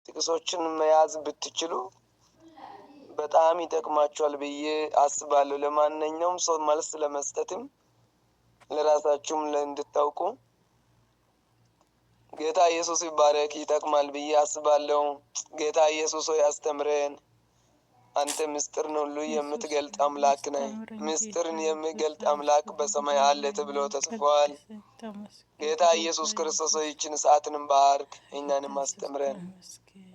ጥቅሶችን መያዝ ብትችሉ በጣም ይጠቅማችኋል ብዬ አስባለሁ። ለማንኛውም ሰው መልስ ለመስጠትም ለራሳችሁም እንድታውቁ ጌታ ኢየሱስ ይባረክ። ይጠቅማል ብዬ አስባለሁ። ጌታ ኢየሱስ ሆይ አስተምረን። አንተ ምስጢርን ሁሉ የምትገልጥ አምላክ ነህ። ምስጢርን የሚገልጥ አምላክ በሰማይ አለ ተብሎ ተጽፏል። ጌታ ኢየሱስ ክርስቶስ ሆይ ይህችን ሰዓትንም ባርክ፣ እኛንም አስተምረን።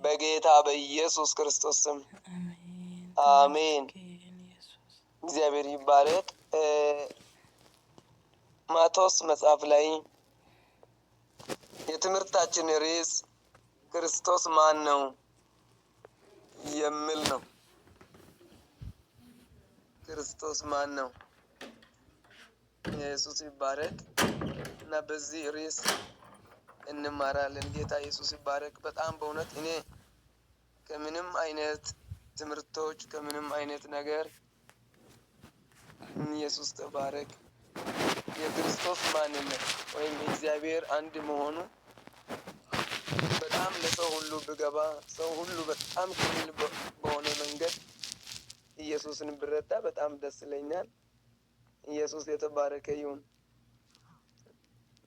በጌታ በኢየሱስ ክርስቶስ ስም አሜን። እግዚአብሔር ይባረክ። ማቴዎስ መጽሐፍ ላይ የትምህርታችን ርዕስ ክርስቶስ ማን ነው የሚል ነው። ክርስቶስ ማን ነው? ኢየሱስ ይባረክ እና በዚህ ርዕስ እንማራለን። ጌታ ኢየሱስ ይባረክ። በጣም በእውነት እኔ ከምንም አይነት ትምህርቶች ከምንም አይነት ነገር ኢየሱስ ተባረክ የክርስቶስ ማንነት ወይም እግዚአብሔር አንድ መሆኑ በጣም ለሰው ሁሉ ብገባ ሰው ሁሉ በጣም ክሊል በሆነ መንገድ ኢየሱስን ብረዳ በጣም ደስ ይለኛል። ኢየሱስ የተባረከ ይሁን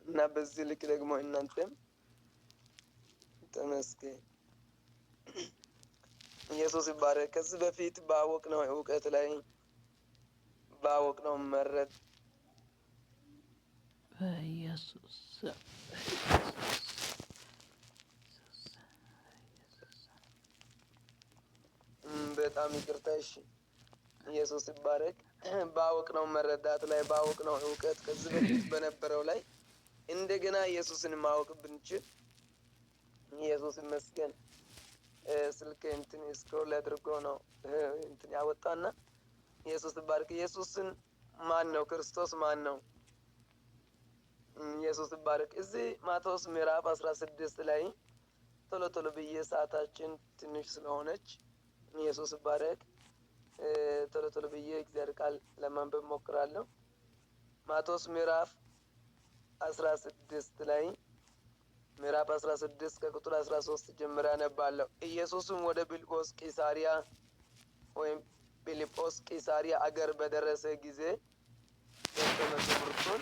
እና በዚህ ልክ ደግሞ እናንተም ተመስገን። ኢየሱስ ይባረክ። ከዚህ በፊት ባወቅነው እውቀት ላይ ባወቅነው መረድ በኢየሱስ በጣም ይቅርታ። እሺ ኢየሱስ ይባረክ። ባወቅነው መረዳት ላይ ባወቅነው እውቀት ከዚህ በፊት በነበረው ላይ እንደገና ኢየሱስን ማወቅ ብንችል ኢየሱስ ይመስገን። ስልክ እንትን ስክሮል አድርጎ ነው እንትን ያወጣና ኢየሱስ ይባረክ። ኢየሱስን ማን ነው? ክርስቶስ ማን ነው? ኢየሱስ ይባረክ። እዚህ ማቴዎስ ምዕራፍ 16 ላይ ቶሎ ቶሎ ብዬ ሰዓታችን ትንሽ ስለሆነች ኢየሱስ ይባረክ ቶሎ ቶሎ ብዬ እግዚአብሔር ቃል ለማንበብ ሞክራለሁ። ማቴዎስ ምዕራፍ 16 ላይ ምዕራፍ 16 ከቁጥር 13 ጀምሮ አነባለሁ። ኢየሱስም ወደ ፊልጶስ ቂሳሪያ ወይም ፊልጶስ ቂሳሪያ አገር በደረሰ ጊዜ ደቀ መዛሙርቱን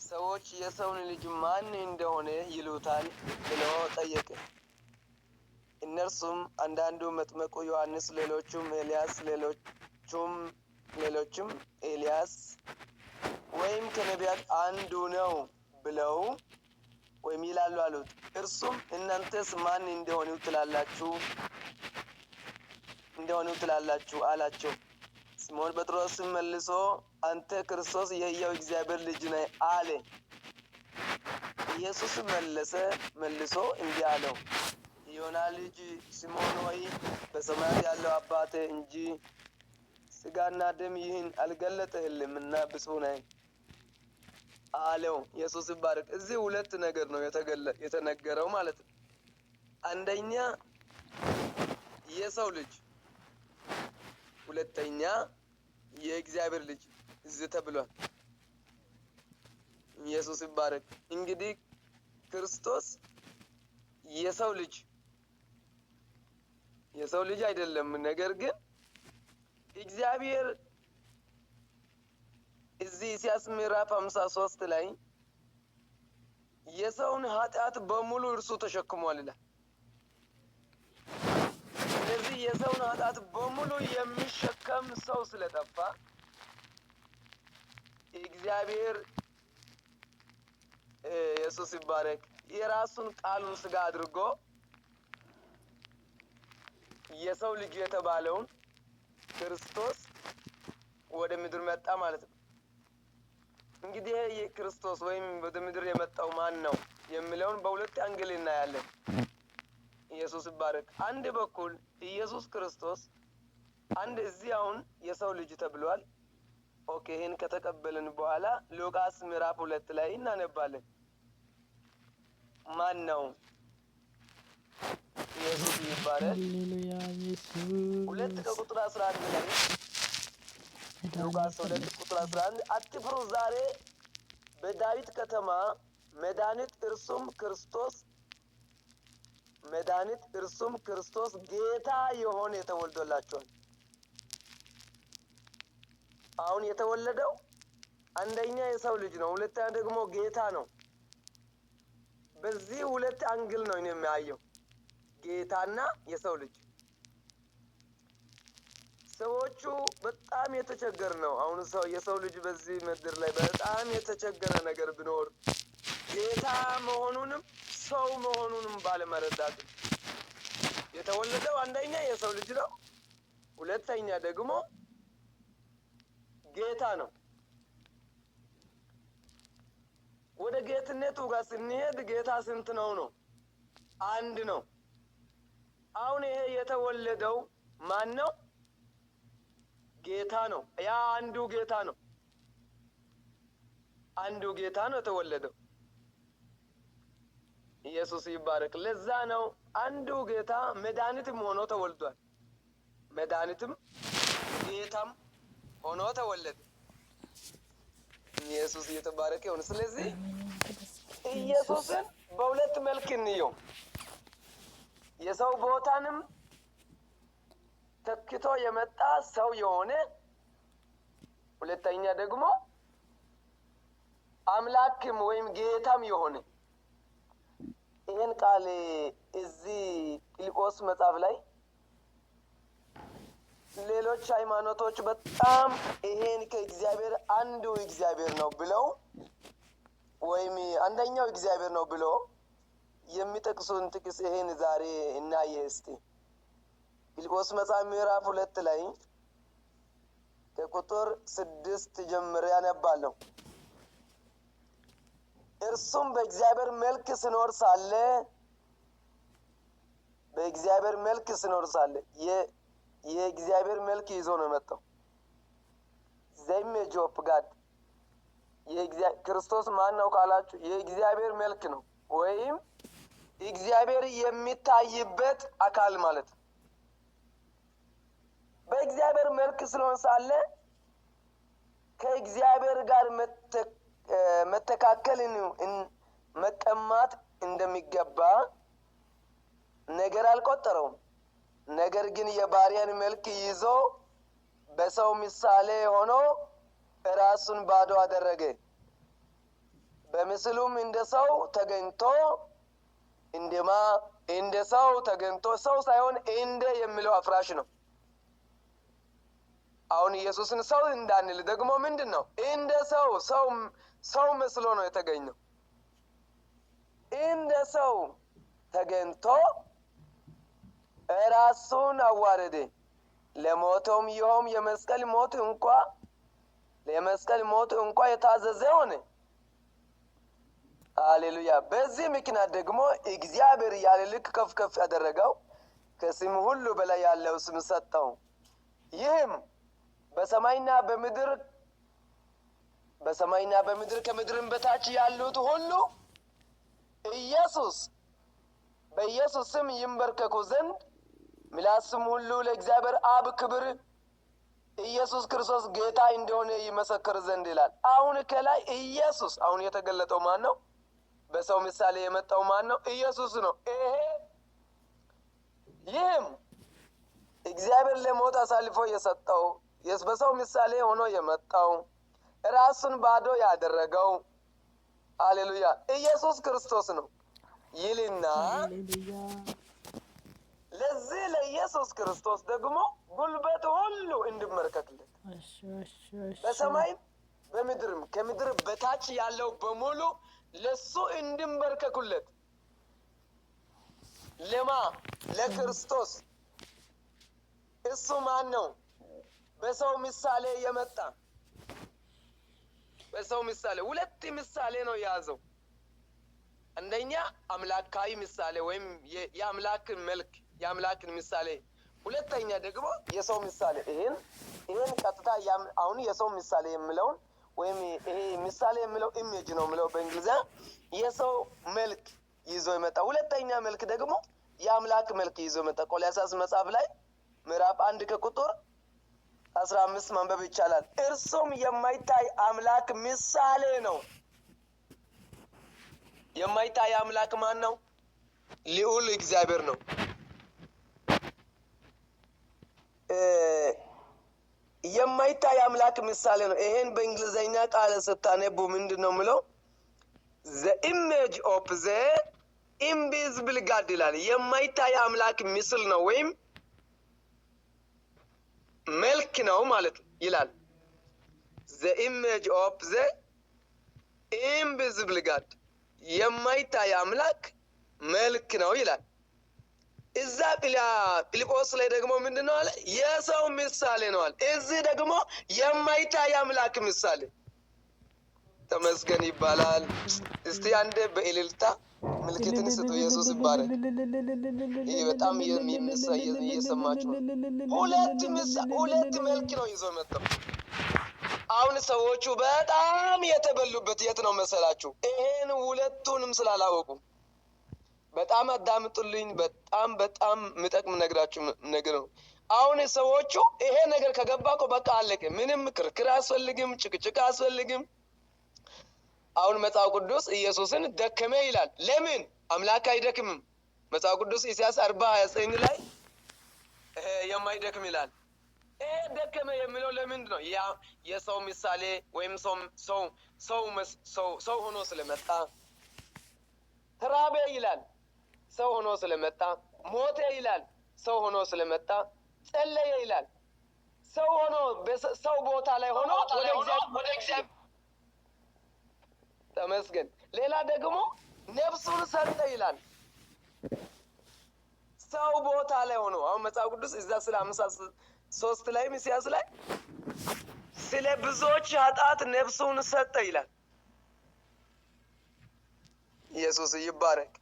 ሰዎች የሰውን ልጅ ማን እንደሆነ ይሉታል ብሎ ጠየቀ። እነርሱም አንዳንዱ መጥምቁ ዮሐንስ፣ ሌሎቹም ኤልያስ፣ ሌሎቹም ኤልያስ ወይም ከነቢያት አንዱ ነው ብለው ወይም ይላሉ አሉት። እርሱም እናንተስ ማን እንደሆኑ ትላላችሁ አላቸው። ስምዖን ጴጥሮስም መልሶ አንተ ክርስቶስ የሕያው እግዚአብሔር ልጅ ነህ አለ። ኢየሱስ መልሶ እንዲህ አለው፣ የዮና ልጅ ስምዖን ሆይ በሰማያት ያለው አባቴ እንጂ ሥጋና ደም ይህን አልገለጠህልምና ብፁዕ ነህ አለው። ኢየሱስ ይባረክ። እዚህ ሁለት ነገር ነው የተነገረው ማለት ነው። አንደኛ የሰው ልጅ፣ ሁለተኛ የእግዚአብሔር ልጅ እዚህ ተብሏል። ኢየሱስ ይባረክ። እንግዲህ ክርስቶስ የሰው ልጅ አይደለም። ነገር ግን እግዚአብሔር እዚህ ኢሳይያስ ምዕራፍ 53 ላይ የሰውን ኃጢአት በሙሉ እርሱ ተሸክሟል ይላል። ስለዚህ የሰውን ኃጢአት በሙሉ የሚሸከም ሰው ስለጠፋ እግዚአብሔር ኢየሱስ ይባረክ የራሱን ቃሉን ሥጋ አድርጎ የሰው ልጅ የተባለውን ክርስቶስ ወደ ምድር መጣ ማለት ነው። እንግዲህ የክርስቶስ ወይም ወደ ምድር የመጣው ማን ነው የሚለውን በሁለት አንግል እናያለን። ኢየሱስ ይባረክ። አንድ በኩል ኢየሱስ ክርስቶስ አንድ እዚህ አሁን የሰው ልጅ ተብሏል። ኦኬ፣ ይሄን ከተቀበልን በኋላ ሉቃስ ምዕራፍ 2 ላይ እናነባለን። ማን ነው? ኢየሱስ ይባረክ። ሃሌሉያ ኢየሱስ 2 ከቁጥር 11 ላይ ሉቃስ 2 ቁጥር 11 አትፍሩ፣ ዛሬ በዳዊት ከተማ መድኃኒት እርሱም ክርስቶስ መድኃኒት እርሱም ክርስቶስ ጌታ የሆነ ተወልዶላቸዋል። አሁን የተወለደው አንደኛ የሰው ልጅ ነው፣ ሁለተኛ ደግሞ ጌታ ነው። በዚህ ሁለት አንግል ነው የሚያየው፣ ጌታና የሰው ልጅ። ሰዎቹ በጣም የተቸገረ ነው። አሁን የሰው ልጅ በዚህ ምድር ላይ በጣም የተቸገረ ነገር ቢኖር ጌታ መሆኑንም ሰው መሆኑንም ባለመረዳት። የተወለደው አንደኛ የሰው ልጅ ነው፣ ሁለተኛ ደግሞ ጌታ ነው። ወደ ጌትነቱ ጋር ስንሄድ ጌታ ስንት ነው? አንድ ነው። አሁን ይሄ የተወለደው ማን ነው? ጌታ ነው። ያ አንዱ ጌታ ነው። አንዱ ጌታ ነው የተወለደው። ኢየሱስ ይባረክ። ለዛ ነው አንዱ ጌታ መድኃኒትም ሆኖ ተወልዷል። መድኃኒትም ጌታም ሆኖ ተወለደ። ኢየሱስ የተባረከ ይሁን። ስለዚህ ኢየሱስን በሁለት መልክ እንየው። የሰው ቦታንም ተክቶ የመጣ ሰው የሆነ፣ ሁለተኛ ደግሞ አምላክም ወይም ጌታም የሆነ። ይህን ቃል እዚህ ፊልጶስ መጽሐፍ ላይ ሌሎች ሃይማኖቶች በጣም ይሄን ከእግዚአብሔር አንዱ እግዚአብሔር ነው ብለው ወይም አንደኛው እግዚአብሔር ነው ብለው የሚጠቅሱን ጥቅስ ይሄን ዛሬ እናየ። እስቲ ፊልጶስ መጽሐፍ ምዕራፍ 2 ላይ ከቁጥር 6 ጀምሮ ያነባለሁ። እርሱም በእግዚአብሔር መልክ ሲኖር ሳለ የእግዚአብሔር መልክ ይዞ ነው የመጣው። ዘኢሜጅ ኦፍ ጋድ። ክርስቶስ ማን ነው ካላችሁ የእግዚአብሔር መልክ ነው፣ ወይም እግዚአብሔር የሚታይበት አካል ማለት ነው። በእግዚአብሔር መልክ ስለሆነ ሳለ ከእግዚአብሔር ጋር መተካከልን መቀማት እንደሚገባ ነገር አልቆጠረውም። ነገር ግን የባሪያን መልክ ይዞ በሰው ምሳሌ ሆኖ ራሱን ባዶ አደረገ። በምስሉም እንደ ሰው ተገኝቶ ሰው ሳይሆን እንደ የሚለው አፍራሽ ነው። አሁን ኢየሱስን ሰው እንዳንል ደግሞ ምንድን ነው? እንደ ሰው መስሎ ነው የተገኘው። እንደ ሰው ተገኝቶ ራሱን አዋረደ፣ ለሞቶም ይኸውም የመስቀል ሞት እንኳ የታዘዘ ሆነ። ሃሌሉያ። በዚህ ምክንያት ደግሞ እግዚአብሔር ያለ ልክ ከፍ ከፍ ያደረገው ከስም ሁሉ በላይ ያለው ስም ሰጠው። ይህም በሰማይና በምድር ከምድርም በታች ያሉት ሁሉ በኢየሱስ ስም ይንበርከኩ ዘንድ ምላስም ሁሉ ለእግዚአብሔር አብ ክብር ኢየሱስ ክርስቶስ ጌታ እንደሆነ ይመሰክር ዘንድ ይላል። አሁን ከላይ ኢየሱስ አሁን የተገለጠው ማን ነው? በሰው ምሳሌ የመጣው ማን ነው? ኢየሱስ ነው። ይህም እግዚአብሔር ለሞት አሳልፎ የሰጠው በሰው ምሳሌ ሆኖ የመጣው ራሱን ባዶ ያደረገው ሃሌሉያ ኢየሱስ ክርስቶስ ነው ይልና ለዚህ ለኢየሱስ ክርስቶስ ደግሞ ጉልበት ሁሉ እንዲመረከክለት በሰማይ በምድርም ከምድር በታች ያለው በሙሉ ለሱ እንዲመረከኩለት። ለክርስቶስ እሱ ማን ነው? በሰው ምሳሌ የመጣ በሰው ምሳሌ ሁለት ምሳሌ ነው የያዘው። አንደኛ አምላካዊ ምሳሌ ወይም የአምላክን መልክ የአምላክን ምሳሌ፣ ሁለተኛ ደግሞ የሰው ምሳሌ። ይሄን ቀጥታ አሁን የሰው ምሳሌ የሚለውን ወይም ይሄ ምሳሌ የሚለው ኢሜጅ ነው የሚለው በእንግሊዝኛ የሰው መልክ ይዞ የመጣ፣ ሁለተኛ መልክ ደግሞ የአምላክ መልክ ይዞ የመጣ። ቆላስይስ መጽሐፍ ላይ ምዕራፍ 1 ከቁጥር 15 ማንበብ ይቻላል። እርሱም የማይታይ አምላክ ምሳሌ ነው። የማይታይ አምላክ ማን ነው? ልዑል እግዚአብሔር ነው። የማይታይ አምላክ ምሳሌ ነው። ይሄን በእንግሊዘኛ ቃል ስታነቡ ምንድነው የሚለው? the image of the invisible God ይላል። የማይታይ አምላክ ምስል ነው ወይም መልክ ነው ማለት ይላል። the image of the invisible God የማይታይ አምላክ መልክ ነው ይላል። እዛ ፊልጶስ ላይ ደግሞ ምንድነው አለ? የሰው ምሳሌ ነው አለ። እዚህ ደግሞ የማይታይ አምላክ ምሳሌ። ተመስገን ይባላል። እስቲ አንዴ በእልልታ ምልክትን ስጡ። ኢየሱስ ይባረክ። ይሄ በጣም እየሰማችሁ ሁለት መልክ ነው ይዞ መጣው። አሁን ሰዎቹ በጣም የተበሉበት የት ነው መሰላችሁ? ይሄን ሁለቱንም ስላላወቁ በጣም አዳምጡልኝ። በጣም ምጠቅም ነግራችሁ ነገር ነው። አሁን ሰዎቹ ይሄ ነገር ከገባ እኮ በቃ አለቀ። ምንም ክርክር አያስፈልግም፣ ጭቅጭቅ አያስፈልግም። አሁን መጽሐፍ ቅዱስ ኢየሱስን ደከመ ይላል። ለምን? አምላክ አይደክምም። መጽሐፍ ቅዱስ ኢሳይያስ 40:29 ላይ የማይደክም ይላል። ይሄ ደከመ የሚለው ለምንድን ነው? ያ የሰው ምሳሌ ወይም ሰው ሆኖ ስለመጣ። ተራበ ይላል፣ ሰው ሆኖ ስለመጣ። ሞተ ይላል፣ ሰው ሆኖ ስለመጣ። ጸለየ ይላል፣ ሰው ሆኖ በሰው ቦታ ላይ ሆኖ ወደ እግዚአብሔር ተመስገን። ሌላ ደግሞ ነፍሱን ሰጠ ይላል፣ ሰው ቦታ ላይ ሆኖ። አሁን መጽሐፍ ቅዱስ እዛ ስለ 53 ላይ ኢሳይያስ ላይ ስለ ብዙዎች ኃጢአት ነፍሱን ሰጠ ይላል። ኢየሱስ ይባረክ።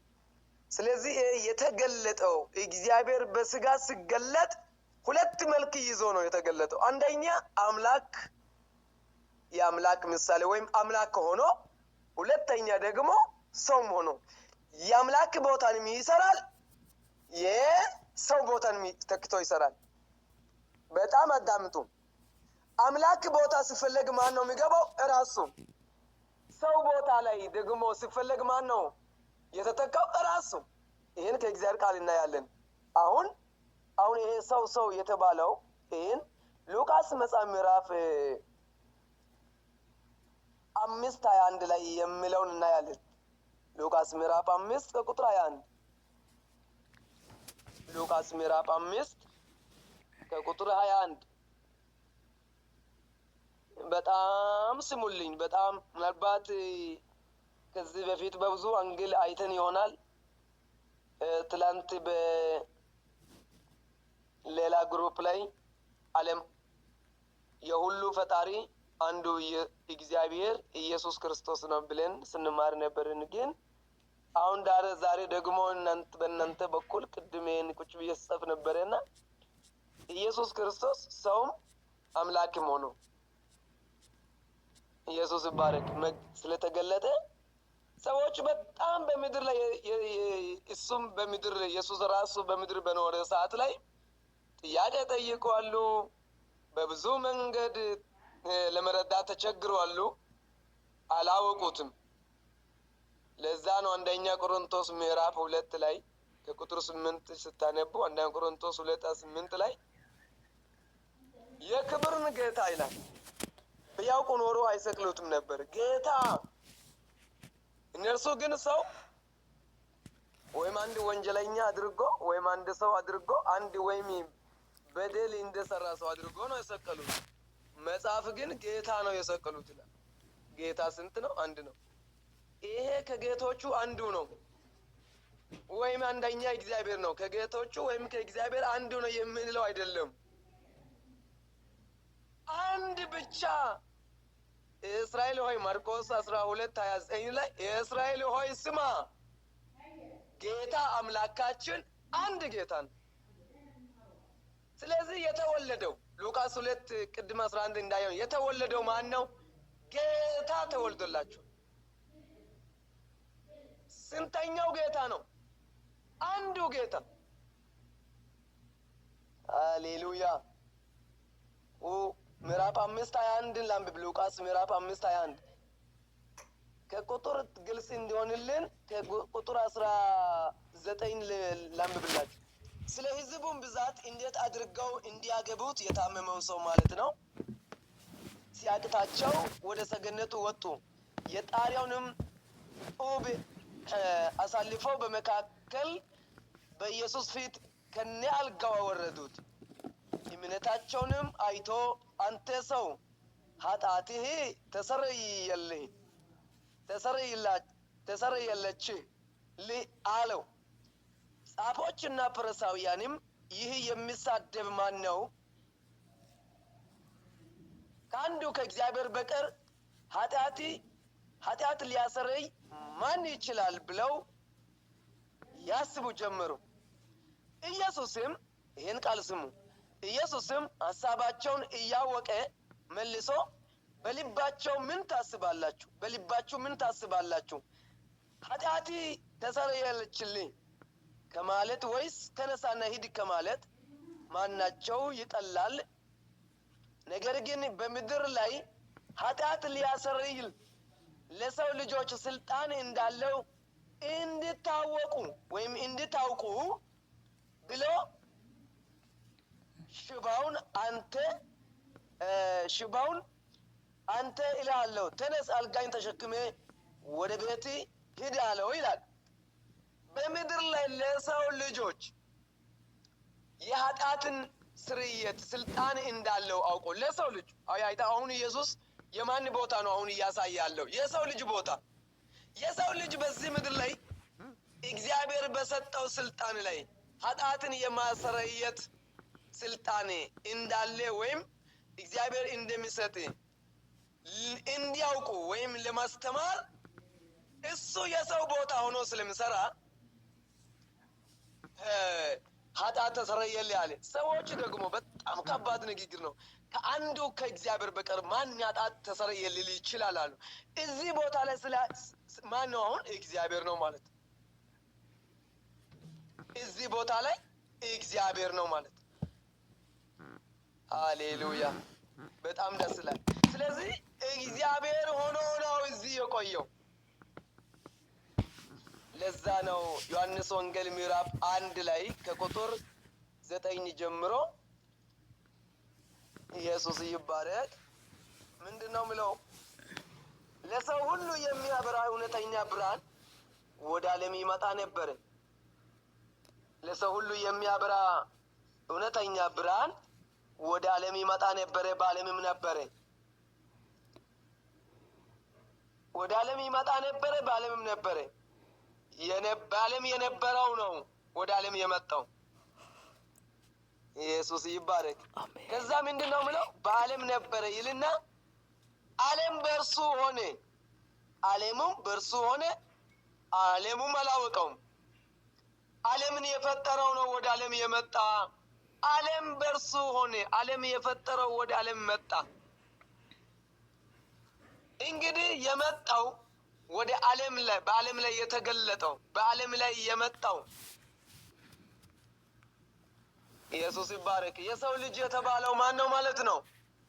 ስለዚህ የተገለጠው እግዚአብሔር በስጋ ሲገለጥ ሁለት መልክ ይዞ ነው የተገለጠው። አንደኛ አምላክ የአምላክ ምሳሌ ወይም አምላክ ሆኖ፣ ሁለተኛ ደግሞ ሰውም ሆኖ የአምላክ ቦታንም ይሰራል፣ የሰው ቦታንም ተክቶ ይሰራል። በጣም አዳምጡ። አምላክ ቦታ ሲፈለግ ማን ነው የሚገባው? እራሱ። ሰው ቦታ ላይ ደግሞ ሲፈለግ ማን ነው የተተካው? እራሱ። ይሄን ከእግዚአብሔር ቃል እናያለን። አሁን ይሄ ሰው የተባለው ይሄን ሉቃስ መጽሐፍ ምዕራፍ 5:21 ላይ የሚለውን እናያለን። ሉቃስ ምዕራፍ 5 ከቁጥር 21። ሉቃስ ምዕራፍ 5 ከቁጥር 21። በጣም ስሙልኝ። በጣም ምናልባት ከዚህ በፊት በብዙ አንግል አይተን ይሆናል። ትላንት በሌላ ግሩፕ ላይ ዓለም የሁሉ ፈጣሪ አንዱ እግዚአብሔር ኢየሱስ ክርስቶስ ነው ብለን ስንማር ነበርን። ግን አሁን ዛሬ ደግሞ በእናንተ በኩል ቅድም ይሄን ቁጭ ብዬ ስጽፍ ነበረና ኢየሱስ ክርስቶስ ሰውም አምላክም ሆኖ ኢየሱስ ይባረክ ስለተገለጠ ሰዎች በጣም በምድር ላይ እሱም በምድር ኢየሱስ ራሱ በምድር በኖረ ሰዓት ላይ ጥያቄ ጠይቀዋሉ። በብዙ መንገድ ለመረዳት ተቸግረዋሉ፣ አላወቁትም። ለዛ ነው አንደኛ ቆሮንቶስ ምዕራፍ 2 ላይ ከቁጥር 8 ስታነቡ አንደኛ ቆሮንቶስ 2:8 ላይ የክብርን ጌታ ይላል ቢያውቁ ኖሮ አይሰቅሉትም ነበር። ጌታ እነርሱ ግን ሰው ወይም አንድ ወንጀለኛ አድርጎ ወይም አንድ ሰው አድርጎ አንድ ወይም በደል እንደሰራ ሰው አድርጎ ነው የሰቀሉት። መጽሐፍ ግን ጌታ ነው የሰቀሉት ይላል። ጌታ ስንት ነው? አንድ ነው። ይሄ ከጌቶቹ አንዱ ነው ወይም አንደኛ እግዚአብሔር ነው። ከጌቶቹ ወይም ከእግዚአብሔር አንዱ ነው የምንለው አይደለም። አንድ ብቻ እስራኤል ሆይ ማርቆስ 12:29 ላይ እስራኤል ሆይ ስማ፣ ጌታ አምላካችን አንድ ጌታ ነው። ስለዚህ የተወለደው ሉቃስ 2 ቅድም 11 እንዳየው የተወለደው ማን ነው? ጌታ ተወልዶላችሁ። ስንተኛው ጌታ ነው? አንዱ ጌታ። ሃሌሉያ። ምዕራፍ 5:21 ላንብብ። ሉቃስ ምዕራፍ 5:21 ከቁጥር ግልጽ እንዲሆንልን ከቁጥር 9 ላንብብላችሁ። ስለ ሕዝቡም ብዛት እንዴት አድርገው እንዲያገቡት የታመመው ሰው ማለት ነው ሲያቅታቸው ወደ ሰገነቱ ወጡ። የጣሪያውንም ጡብ አሳልፈው በመካከል በኢየሱስ ፊት ከነ አልጋው አወረዱት። እምነታቸውንም አይቶ አንተ ሰው ኃጢአትህ ተሰረየለች አለው። ጻፎችና ፈሪሳውያንም ይህ የሚሳደብ ማን ነው? ከአንዱ ከእግዚአብሔር በቀር ኃጢአት ሊያሰረይ ማን ይችላል ብለው ያስቡ ጀመሩ። ኢየሱስም ይህን ቃል ስሙ። ኢየሱስም ሐሳባቸውን እያወቀ መልሶ በልባችሁ ምን ታስባላችሁ? ኃጢአት ተሰረየለችልኝ ከማለት ወይስ ተነሳና ሂድ ከማለት ማናቸው ይቀላል? ነገር ግን በምድር ላይ ኃጢአት ሊያሰረይ ለሰው ልጆች ስልጣን እንዳለው እንድታውቁ ብሎ ሽባውን አንተ እልሃለሁ ተነስ፣ አልጋኝ ተሸክሜ ወደ ቤት ሂድ አለው ይላል። በምድር ላይ ለሰው ልጆች የኃጢአትን ስርየት ስልጣን እንዳለው አውቆ ለሰው ልጅ አሁን ኢየሱስ የማን ቦታ ነው አሁን እያሳየ ያለው? የሰው ልጅ ቦታ። የሰው ልጅ በዚህ ምድር ላይ እግዚአብሔር በሰጠው ስልጣን ላይ ኃጢአትን የማሰረየት ስልጣን እንዳለ ወይም እግዚአብሔር እንደሚሰጥ እንዲያውቁ ወይም ለማስተማር እሱ የሰው ቦታ ሆኖ ስለሚሰራ ኃጢአት ተሰረየልህ አለ። ሰዎች ደግሞ በጣም ከባድ ንግግር ነው። ከአንዱ ከእግዚአብሔር በቀር ማን ኃጢአት ተሰረየልህ ይችላል አሉ። እዚህ ቦታ ላይ ማን ነው አሁን? እግዚአብሔር ነው ማለት። እዚህ ቦታ ላይ እግዚአብሔር ነው ማለት። ሃሌሉያ! በጣም ደስ ይላል። ስለዚህ እግዚአብሔር ሆኖ ነው እዚህ የቆየው። ለዛ ነው ዮሐንስ ወንጌል ምዕራፍ 1 ላይ ከቁጥር 9 ጀምሮ ኢየሱስ ይባረክ ምንድነው የሚለው? ለሰው ሁሉ የሚያበራ እውነተኛ ብርሃን ወደ ዓለም ይመጣ ነበር። ለሰው ሁሉ የሚያበራ እውነተኛ ብርሃን ወደ ዓለም ይመጣ ነበር፣ በዓለምም ነበር። ወደ ዓለም ይመጣ ነበር፣ በዓለምም ነበር። በዓለም የነበረው ነው ወደ ዓለም የመጣው። ኢየሱስ ይባረክ። ከዛ ምንድነው የሚለው? በዓለም ነበረ ይልና ዓለም በእርሱ ሆነ፣ ዓለሙም በእርሱ ሆነ፣ ዓለሙም አላወቀውም። ዓለምን የፈጠረው ነው ወደ ዓለም የመጣ። ዓለም በእርሱ ሆነ፣ ዓለም የፈጠረው ወደ ዓለም መጣ። እንግዲህ የመጣው ወደ ዓለም ላይ በዓለም ላይ የተገለጠው በዓለም ላይ የመጣው ኢየሱስ ይባረክ። የሰው ልጅ የተባለው ማን ነው ማለት ነው?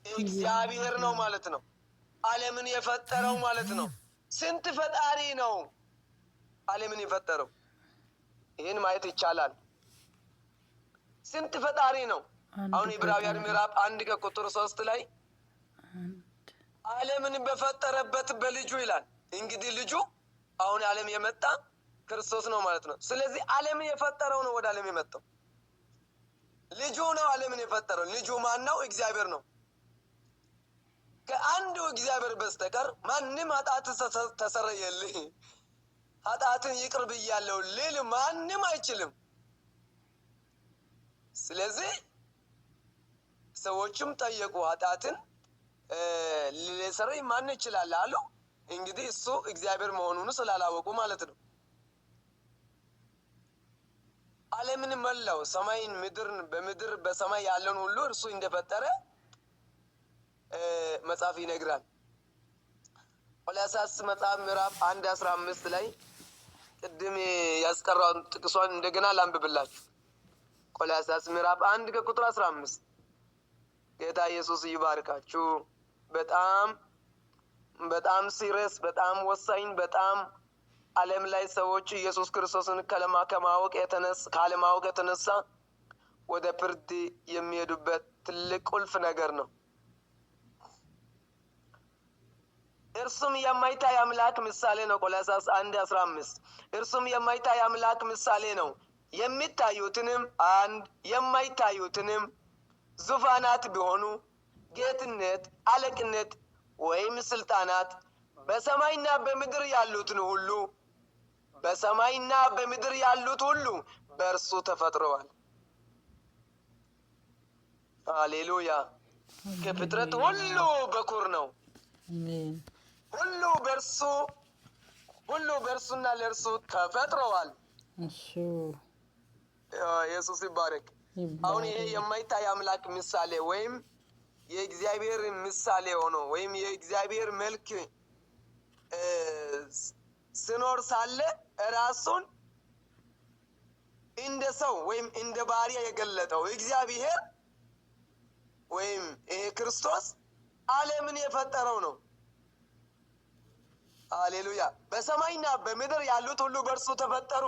እግዚአብሔር ነው ማለት ነው። ዓለምን የፈጠረው ማለት ነው። ስንት ፈጣሪ ነው ዓለምን የፈጠረው? ይህን ማየት ይቻላል። ስንት ፈጣሪ ነው? አሁን ዕብራውያን ምዕራፍ 1 ከቁጥር 3 ላይ ዓለምን በፈጠረበት በልጁ ይላል። እንግዲህ ልጁ አሁን ዓለም የመጣ ክርስቶስ ነው ማለት ነው። ስለዚህ ዓለምን የፈጠረው ነው ወደ ዓለም የመጣው ልጁ ነው። ዓለምን የፈጠረው ልጁ ማን ነው? እግዚአብሔር ነው። ከአንዱ እግዚአብሔር በስተቀር ማንም ኃጢአት ተሰረየልህ ኃጢአትን ይቅር ብያለሁ ሊል ማንም አይችልም። ስለዚህ ሰዎችም ጠየቁ፣ ኃጢአትን ሊሰረይ ማን ይችላል አሉ። እንግዲህ እሱ እግዚአብሔር መሆኑን ስላላወቁ ማለት ነው። ዓለምን መላው ሰማይን ምድርን በምድር በሰማይ ያለውን ሁሉ እርሱ እንደፈጠረ መጽሐፍ ይነግራል። ቆላስይስ መጽሐፍ ምዕራፍ 1:15 ላይ ቅድም ያስቀራውን ጥቅሷን እንደገና ላንብብላችሁ። ቆላስይስ ምዕራፍ 1 ከቁጥር 15 ጌታ ኢየሱስ ይባርካችሁ። በጣም ሲሪየስ፣ በጣም ወሳኝ፣ በጣም ዓለም ላይ ሰዎች ኢየሱስ ክርስቶስን ካለማወቅ የተነሳ ወደ ፍርድ የሚሄዱበት ትልቅ ቁልፍ ነገር ነው። እርሱም የማይታይ አምላክ ምሳሌ ነው። ቆላስይስ 1:15 እርሱም የማይታይ አምላክ ምሳሌ ነው። የሚታዩትንም የማይታዩትንም ዙፋናት ቢሆኑ ጌትነት፣ አለቅነት ወይም ስልጣናት በሰማይና በምድር ያሉት ሁሉ በእርሱ ተፈጥረዋል። ሃሌሉያ። ከፍጥረት ሁሉ በኩር ነው። አሜን። ሁሉ በእርሱና ለእርሱ ተፈጥረዋል። ኢየሱስ ይባረክ። አሁን ይሄ የማይታይ አምላክ ምሳሌ ወይም የእግዚአብሔር ምሳሌ ሆኖ ወይም የእግዚአብሔር መልክ ስኖር ሳለ ራሱን እንደ ሰው ወይም እንደ ባሪያ የገለጠው እግዚአብሔር ወይም ይሄ ክርስቶስ ዓለምን የፈጠረው ነው። ሃሌሉያ። በሰማይና በምድር ያሉት ሁሉ በእርሱ ተፈጠሩ።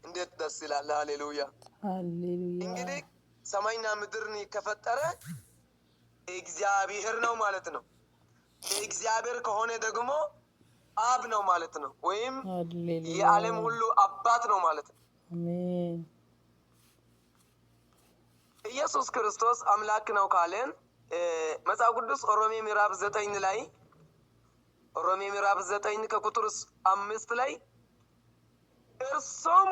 እንዴት ደስ ይላል! ሃሌሉያ ሃሌሉያ። እንግዲህ ሰማይና ምድርን ከፈጠረ እግዚአብሔር ነው ማለት ነው። እግዚአብሔር ከሆነ ደግሞ አብ ነው ማለት ነው፣ ወይም የዓለም ሁሉ አባት ነው ማለት ነው። አሜን። ኢየሱስ ክርስቶስ አምላክ ነው ካለን መጽሐፍ ቅዱስ ሮሜ ምዕራፍ 9 ላይ ሮሜ ምዕራፍ 9 ከቁጥር 5 ላይ እርሱም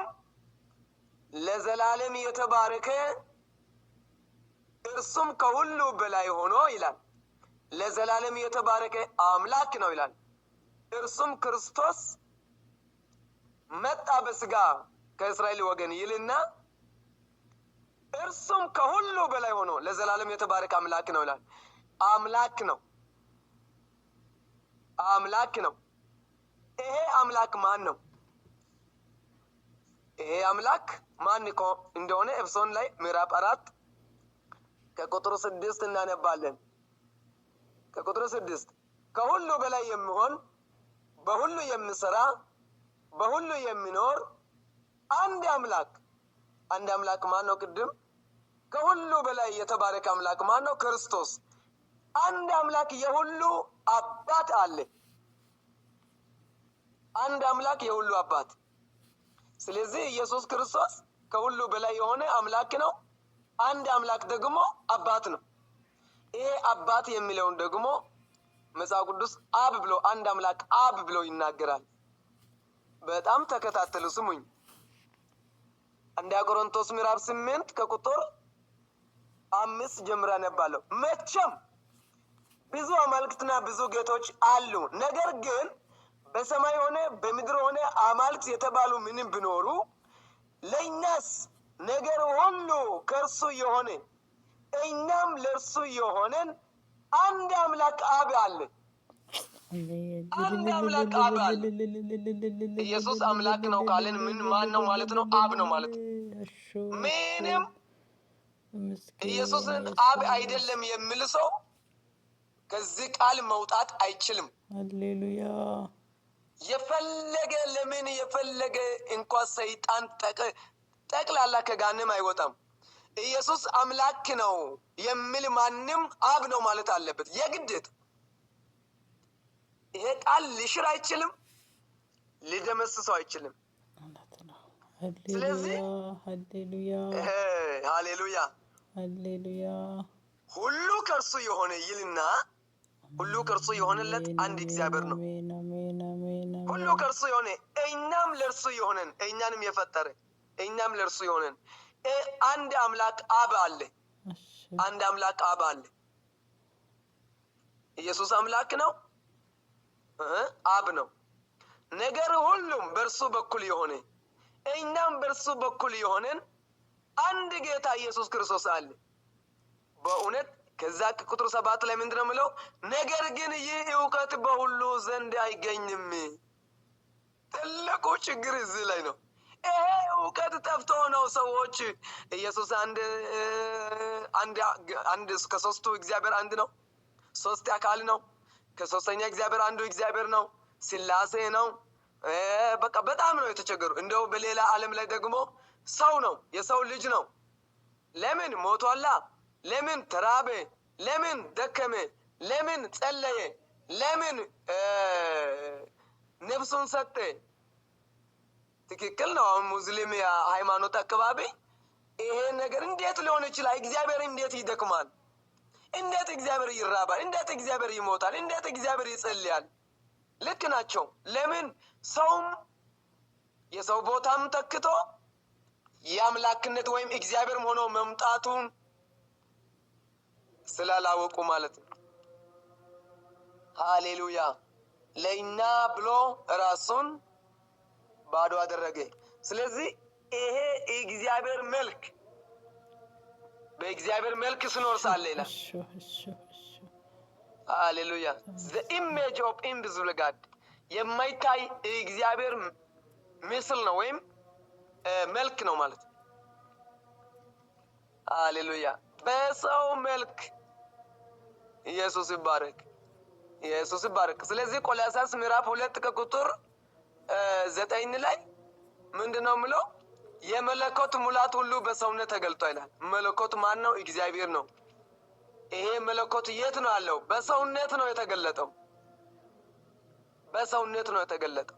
ለዘላለም የተባረከ እርሱም ከሁሉ በላይ ሆኖ ይላል። ለዘላለም የተባረከ አምላክ ነው ይላል። እርሱም ክርስቶስ መጣ በስጋ ከእስራኤል ወገን ይልና እርሱም ከሁሉ በላይ ሆኖ ለዘላለም የተባረከ አምላክ ነው ይላል። አምላክ ነው። ይሄ አምላክ ማን ነው? ይሄ አምላክ ማን እንደሆነ ኤፌሶን ላይ ምዕራፍ 4 ከቁጥር 6 እናነባለን። ከቁጥር 6 ከሁሉ በላይ የሚሆን በሁሉ የሚሰራ በሁሉ የሚኖር አንድ አምላክ ማን ነው? ቅድም ከሁሉ በላይ የተባረከ አምላክ ማን ነው? ክርስቶስ። አንድ አምላክ የሁሉ አባት አለ። አንድ አምላክ የሁሉ አባት። ስለዚህ ኢየሱስ ክርስቶስ ከሁሉ በላይ የሆነ አምላክ ነው። አንድ አምላክ ደግሞ አባት ነው። ይሄ አባት የሚለውን ደግሞ መጽሐፍ ቅዱስ አብ ብሎ አንድ አምላክ አብ ብሎ ይናገራል። በጣም ተከታተሉ፣ ስሙኝ። አንደኛ ቆሮንቶስ ምዕራፍ 8 ከቁጥር 5 ጀምራ ነባለሁ። መቼም ብዙ አማልክትና ብዙ ጌቶች አሉ፣ ነገር ግን በሰማይ ሆነ በምድር ሆነ አማልክት የተባሉ ምንም ቢኖሩ ለእኛስ ነገር ሁሉ ከእርሱ የሆነ እኛም ለእርሱ የሆነን አንድ አምላክ አብ አለ። አንድ አምላክ አብ አለ። ኢየሱስ አምላክ ነው ካለን ማን ነው ማለት ነው? አብ ነው ማለት ነው። ምንም ኢየሱስን አብ አይደለም የሚል ሰው ከዚህ ቃል መውጣት አይችልም። ሃሌሉያ። የፈለገ እንኳን ሰይጣን ጠቅላላ ከጋንም አይወጣም። ኢየሱስ አምላክ ነው የሚል ማንም አብ ነው ማለት አለበት የግዴታ። ይሄ ቃል ሊሽር አይችልም፣ ሊደመስሰው አይችልም። ስለዚህ ሃሌሉያ ሁሉ ከእርሱ የሆነ ይልና ሁሉ ከእርሱ የሆነለት አንድ እግዚአብሔር ነው። ሁሉ ከእርሱ የሆነ እኛም ለእርሱ የሆነን እኛንም የፈጠረ እኛም ለእርሱ የሆነን አንድ አምላክ አብ አለ። አንድ አምላክ አብ አለ። ኢየሱስ አምላክ ነው፣ አብ ነው። ነገር ሁሉም በእርሱ በኩል የሆነ እኛም በእርሱ በኩል የሆነን አንድ ጌታ ኢየሱስ ክርስቶስ አለ። በእውነት ከዛ ቁጥር 7 ላይ ምንድነው የሚለው? ነገር ግን ይህ እውቀት በሁሉ ዘንድ አይገኝም። ትልቁ ችግር እዚህ ላይ ነው። ይሄ እውቀት ጠፍቶ ነው ሰዎች ኢየሱስ አንድ ከሶስቱ እግዚአብሔር አንድ ነው፣ ሶስት አካል ነው፣ ከሶስተኛ እግዚአብሔር አንዱ እግዚአብሔር ነው፣ ስላሴ ነው። በቃ በጣም ነው የተቸገሩ። እንደው በሌላ ዓለም ላይ ደግሞ ሰው ነው፣ የሰው ልጅ ነው። ለምን ሞቷላ? ለምን ተራበ? ለምን ደከመ? ለምን ጸለየ? ለምን ነፍሱን ሰጠ? ትክክል ነው። አሁን ሙስሊም ሃይማኖት አካባቢ ይሄ ነገር እንዴት ሊሆን ይችላል? እግዚአብሔር እንዴት ይደክማል? እንዴት እግዚአብሔር ይራባል? እንዴት እግዚአብሔር ይሞታል? እንዴት እግዚአብሔር ይጸልያል? ልክ ናቸው። ለምን ሰውም የሰው ቦታም ተክቶ የአምላክነት ወይም እግዚአብሔር ሆኖ መምጣቱን ስላላወቁ ማለት ነው። ሃሌሉያ። ለእኛ ብሎ ራሱን ባዶ አደረገ። ስለዚህ ይሄ እግዚአብሔር መልክ በእግዚአብሔር መልክ ስኖር ሳለ ይላል። ሃሌሉያ። the image of invisible God የማይታይ እግዚአብሔር ምስል ነው ወይም መልክ ነው ማለት ነው። ሃሌሉያ። በሰው መልክ ኢየሱስ ይባረክ፣ ኢየሱስ ይባረክ። ስለዚህ ቆላስይስ ምዕራፍ 2 ከቁጥር 9 ላይ ምንድነው የሚለው? የመለኮት ሙላት ሁሉ በሰውነት ተገልጧል ይላል። መለኮት ማን ነው? እግዚአብሔር ነው። ይሄ መለኮት የት ነው ያለው? በሰውነት ነው የተገለጠው። በሰውነት ነው የተገለጠው።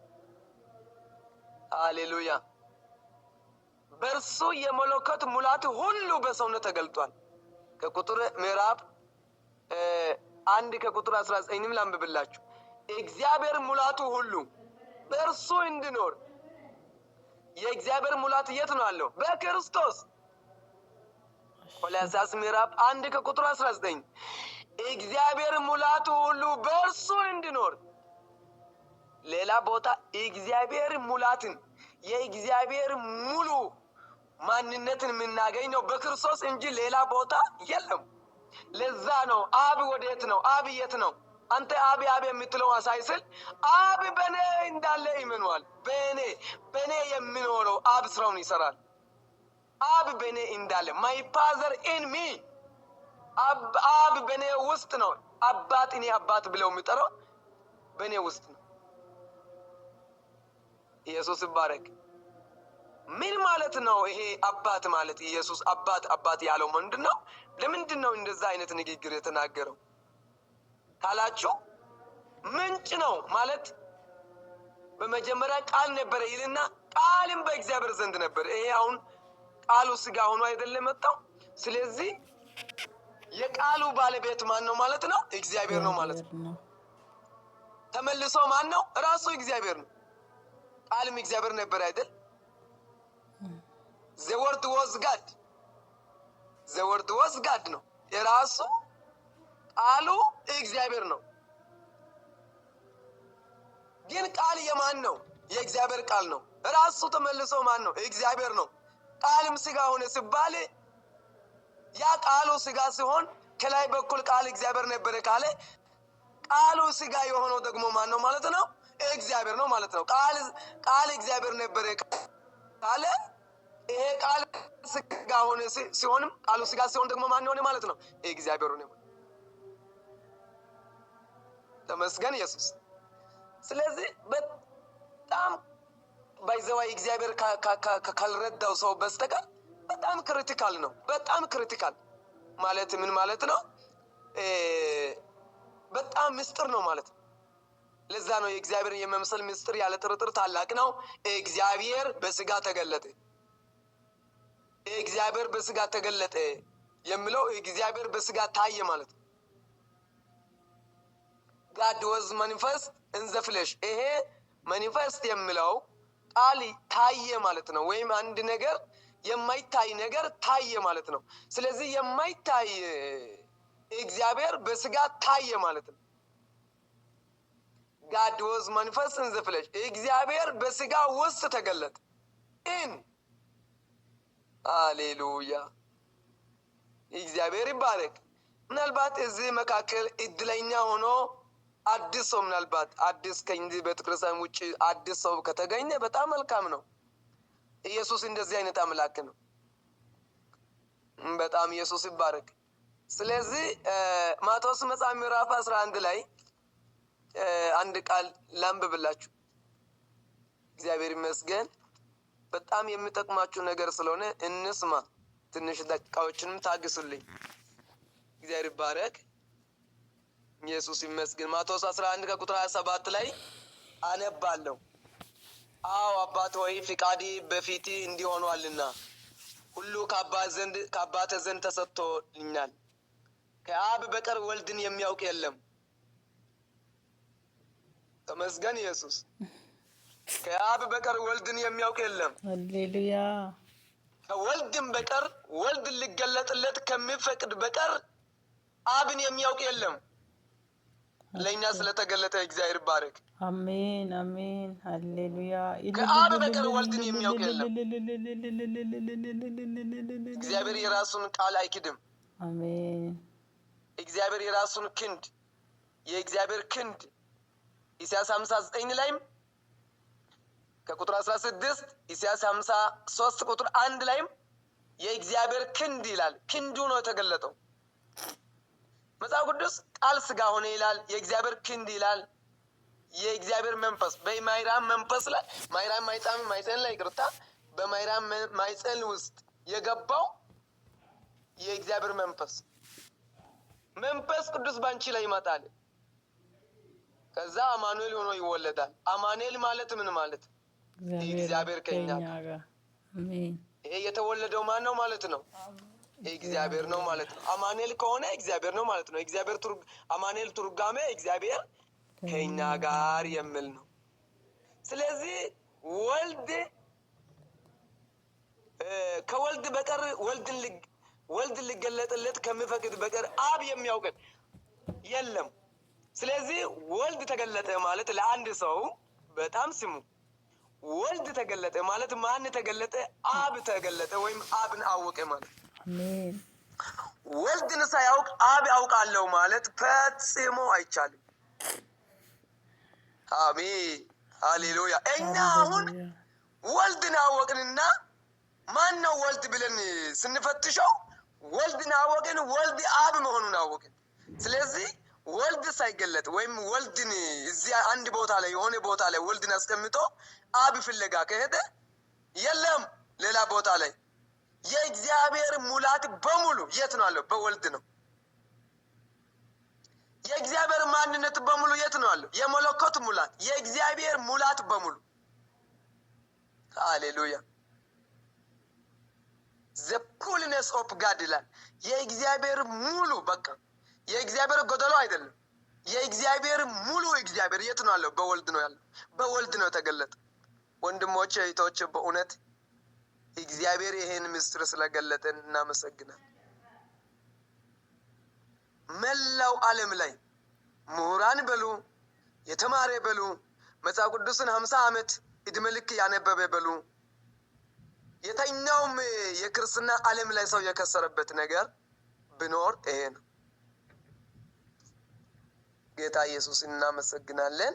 ሃሌሉያ። በእርሱ የመለኮት ሙላት ሁሉ በሰውነት ተገልጧል። ከቁጥር ምዕራፍ 1 ከቁጥር 19 ላንብብላችሁ። እግዚአብሔር ሙላቱ ሁሉ በእርሱ እንዲኖር። የእግዚአብሔር ሙላት የት ነው ያለው? በክርስቶስ። ቆላስይስ ምዕራፍ 1 ከቁጥር 19 እግዚአብሔር ሙላቱ ሁሉ በእርሱ እንዲኖር። ሌላ ቦታ እግዚአብሔር ሙላትን የእግዚአብሔር ሙሉ ማንነትን የምናገኘው በክርስቶስ እንጂ ሌላ ቦታ የለም። ለዛ ነው አብ ወዴት ነው? አብ የት ነው? አንተ አብ አብ የምትለው አሳይስል አብ በኔ እንዳለ ይመኗል። በኔ የሚኖረው አብ ስራውን ይሰራል። አብ በኔ እንዳለ my father in me አብ በኔ ውስጥ ነው። አባት እኔ አባት ብለው የሚጠራው በኔ ውስጥ ነው። ኢየሱስ ይባረክ። ምን ማለት ነው ይሄ አባት ማለት? ኢየሱስ አባት ያለው ምንድነው? ለምንድነው እንደዛ አይነት ንግግር የተናገረው ካላችሁ ምንጭ ነው ማለት በመጀመሪያ ቃል ነበረ ይልና ቃልም በእግዚአብሔር ዘንድ ነበር። ይሄ አሁን ቃሉ ስጋ ሆኖ አይደለም መጣው። ስለዚህ የቃሉ ባለቤት ማን ነው ማለት ነው? እግዚአብሔር ነው ማለት ነው። ተመልሶ ማን ነው? ራሱ እግዚአብሔር ነው። ቃልም እግዚአብሔር ነበር አይደል? the word was God ነው። የራሱ ቃሉ እግዚአብሔር ነው። ግን ቃል የማን ነው? የእግዚአብሔር ቃል ነው። ራሱ ተመልሶ ማን ነው? እግዚአብሔር ነው። ቃልም ስጋ ሆነ ሲባል ያ ቃሉ ስጋ ሲሆን ከላይ በኩል ቃል እግዚአብሔር ነበር ካለ ቃሉ ስጋ የሆነው ደግሞ ማን ነው ማለት ነው? እግዚአብሔር ነው ማለት ነው። ቃል እግዚአብሔር ነበር ካለ ይሄ ቃል ስጋ ሆነ ሲሆንም ቃሉ ስጋ ሲሆን ደግሞ ማን ሆነ ማለት ነው? እግዚአብሔር ሆነ። ተመስገን ኢየሱስ። ስለዚህ በጣም ባይዘዋይ እግዚአብሔር ካልረዳው ሰው በስተቀር በጣም ክሪቲካል ነው። በጣም ክሪቲካል ማለት ምን ማለት ነው? በጣም ምስጢር ነው ማለት ነው። ለዛ ነው የእግዚአብሔርን የመምሰል ምስጢር ያለ ጥርጥር ታላቅ ነው። እግዚአብሔር በስጋ ተገለጠ። እግዚአብሔር በስጋ ተገለጠ የሚለው እግዚአብሔር በስጋ ታየ ማለት ነው። God was manifest in the flesh። ይሄ manifest የሚለው ቃል ታየ ማለት ነው። ወይም አንድ ነገር የማይታይ ነገር ታየ ማለት ነው። ስለዚህ የማይታይ እግዚአብሔር በስጋ ታየ ማለት ነው። God was manifest in the flesh። እግዚአብሔር በስጋ ውስጥ ተገለጠ። ሃሌሉያ። እግዚአብሔር ይባረክ። ምናልባት እዚህ መካከል እድለኛ ሆኖ አዲስ ሰው ምናልባት አዲስ ከእንዚህ ቤተክርስቲያን ውጭ አዲስ ሰው ከተገኘ በጣም መልካም ነው። ኢየሱስ እንደዚህ አይነት አምላክ ነው። በጣም ኢየሱስ ይባረክ። ስለዚህ ማቴዎስ መጽሐፍ ምዕራፍ 11 ላይ አንድ ቃል ላንብብላችሁ። እግዚአብሔር ይመስገን በጣም የሚጠቅማችሁ ነገር ስለሆነ እንስማ። ትንሽ ደቂቃዎችንም ታግሱልኝ። እግዚአብሔር ይባረክ። ኢየሱስ ይመስገን። ማቴዎስ 11 ከቁጥር 27 ላይ አነባለሁ። አዎ አባት ሆይ ፍቃድ በፊት እንዲሆኗልና ሁሉ ከአባተ ዘንድ ተሰጥቶልኛል። ከአብ በቀር ወልድን የሚያውቅ የለም። ተመስገን ኢየሱስ። ከአብ በቀር ወልድን የሚያውቅ የለም። ሃሌሉያ። ከወልድም በቀር ወልድ ሊገለጥለት ከሚፈቅድ በቀር አብን የሚያውቅ የለም። ለእኛ ስለተገለጠ እግዚአብሔር ይባረክ። አሜን አሜን። ሃሌሉያ። ከአብ በቀር ወልድን የሚያውቅ የለም። እግዚአብሔር የራሱን ቃል አይክድም። አሜን። እግዚአብሔር የራሱን ክንድ የእግዚአብሔር ክንድ ኢሳይያስ 59 ላይም ከቁጥር 16 ኢሳይያስ 53 ቁጥር 1 ላይም የእግዚአብሔር ክንድ ይላል። ክንዱ ነው የተገለጠው። መጽሐፍ ቅዱስ ቃል ሥጋ ሆነ ይላል። የእግዚአብሔር ክንድ ይላል። የእግዚአብሔር መንፈስ በማይራም መንፈስ ላይ ማይፀን ላይ ይቅርታ፣ በማይራም ማይፀን ውስጥ የገባው የእግዚአብሔር መንፈስ ቅዱስ ባንቺ ላይ ይመጣል። ከዛ አማኑኤል ሆኖ ይወለዳል። አማኑኤል ማለት ምን ማለት? እግዚአብሔር ከኛ ጋር። አሜን። ይሄ የተወለደው ማን ነው ማለት ነው? እግዚአብሔር ነው ማለት ነው። አማኑኤል ከሆነ እግዚአብሔር ነው ማለት ነው። እግዚአብሔር አማኑኤል ትርጓሜ እግዚአብሔር ከኛ ጋር የሚል ነው። ስለዚህ ከወልድ በቀር ወልድ ሊገለጥለት ከሚፈቅድ በቀር አብ የሚያውቀን የለም። ስለዚህ ወልድ ተገለጠ ማለት ለአንድ ሰው በጣም ስሙ። ወልድ ተገለጠ ማለት ማን ተገለጠ? አብ ተገለጠ ወይም አብን አወቀ ማለት። አሜን። ወልድን ሳያውቅ አብ አውቃለሁ ማለት ፈጽሞ አይቻልም። አሜን ሃሌሉያ። እኛ አሁን ወልድን አወቅንና ማን ነው ወልድ ብለን ስንፈትሸው ወልድን አወቅን። ወልድ አብ መሆኑን አወቅን። ስለዚህ ወልድ ሳይገለጥ ወይም ወልድን እዚያ አንድ ቦታ ላይ የሆነ ቦታ ላይ ወልድን አስቀምጦ አብ ፍለጋ ከሄደ የለም ሌላ ቦታ ላይ የእግዚአብሔር ሙላት በሙሉ የት ነው አለው? በወልድ ነው። የእግዚአብሔር ማንነት በሙሉ የት ነው አለው? የመለኮት ሙላት፣ የእግዚአብሔር ሙላት በሙሉ። ሃሌሉያ። the fullness of God ይላል። የእግዚአብሔር ሙሉ በቃ የእግዚአብሔር ጎደሎ አይደለም። የእግዚአብሔር ሙሉ እግዚአብሔር የት ነው አለው? በወልድ ነው ያለው። በወልድ ነው የተገለጠ። ወንድሞቼ እህቶቼ፣ በእውነት እግዚአብሔር ይሄን ምስጢር ስለገለጠን እናመሰግናለን። መላው ዓለም ላይ ምሁራን በሉ የተማረ በሉ መጽሐፍ ቅዱስን 50 ዓመት ዕድሜ ልክ ያነበበ በሉ የተኛውም የክርስትና ዓለም ላይ ሰው የከሰረበት ነገር ቢኖር ይሄ ነው። ጌታ ኢየሱስ እናመሰግናለን።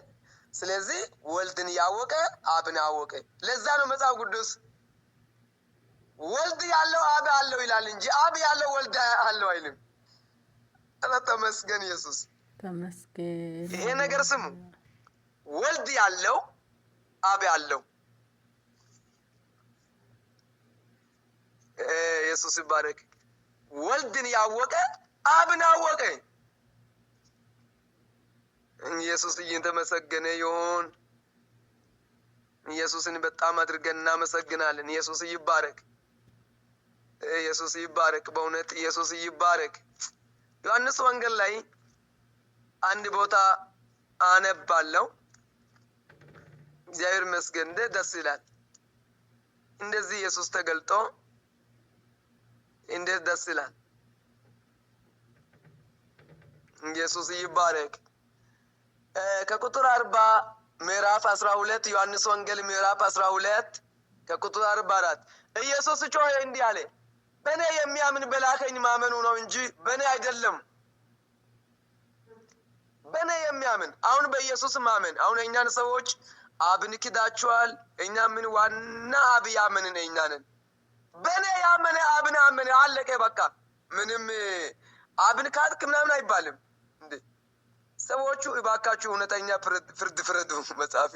ስለዚህ ወልድን ያወቀ አብን አወቀ። ለዛ ነው መጽሐፍ ቅዱስ ወልድ ያለው አብ አለው ይላል እንጂ አብ ያለው ወልድ አለው አይልም። ተመስገን ኢየሱስ ተመስገን። ይሄ ነገር ስሙ፣ ወልድ ያለው አብ ያለው። ኢየሱስ ይባረክ። ወልድን ያወቀ አብን አወቀ። ኢየሱስ እየተመሰገነ ይሁን። ኢየሱስን በጣም አድርገን እናመሰግናለን። ኢየሱስ ይባረክ። ኢየሱስ ይባረክ። በእውነት ኢየሱስ ይባረክ። ዮሐንስ ወንጌል ላይ አንድ ቦታ አነባለሁ። እግዚአብሔር ይመስገን። ደስ ይላል። እንደዚህ ኢየሱስ ተገልጦ እንዴት ደስ ይላል። ኢየሱስ ይባረክ። ከቁጥር 40 ምዕራፍ 12 ዮሐንስ ወንጌል ምዕራፍ 12 ከቁጥር 44 ኢየሱስ ጮኸ እንዲህ አለ፣ በእኔ የሚያምን በላከኝ ማመኑ ነው እንጂ በእኔ አይደለም። በእኔ የሚያምን አሁን በኢየሱስ ማመን። አሁን እኛን ሰዎች አብን ክዳችኋል። እኛ ምን ዋና አብ ያመንን እኛ ነን። በእኔ ያመነ አብን አመነ፣ አለቀ በቃ። ምንም አብን ካድክ ምናምን አይባልም እንዴ። ሰዎቹ እባካችሁ እውነተኛ ፍርድ ፍረዱ። መጽሐፊ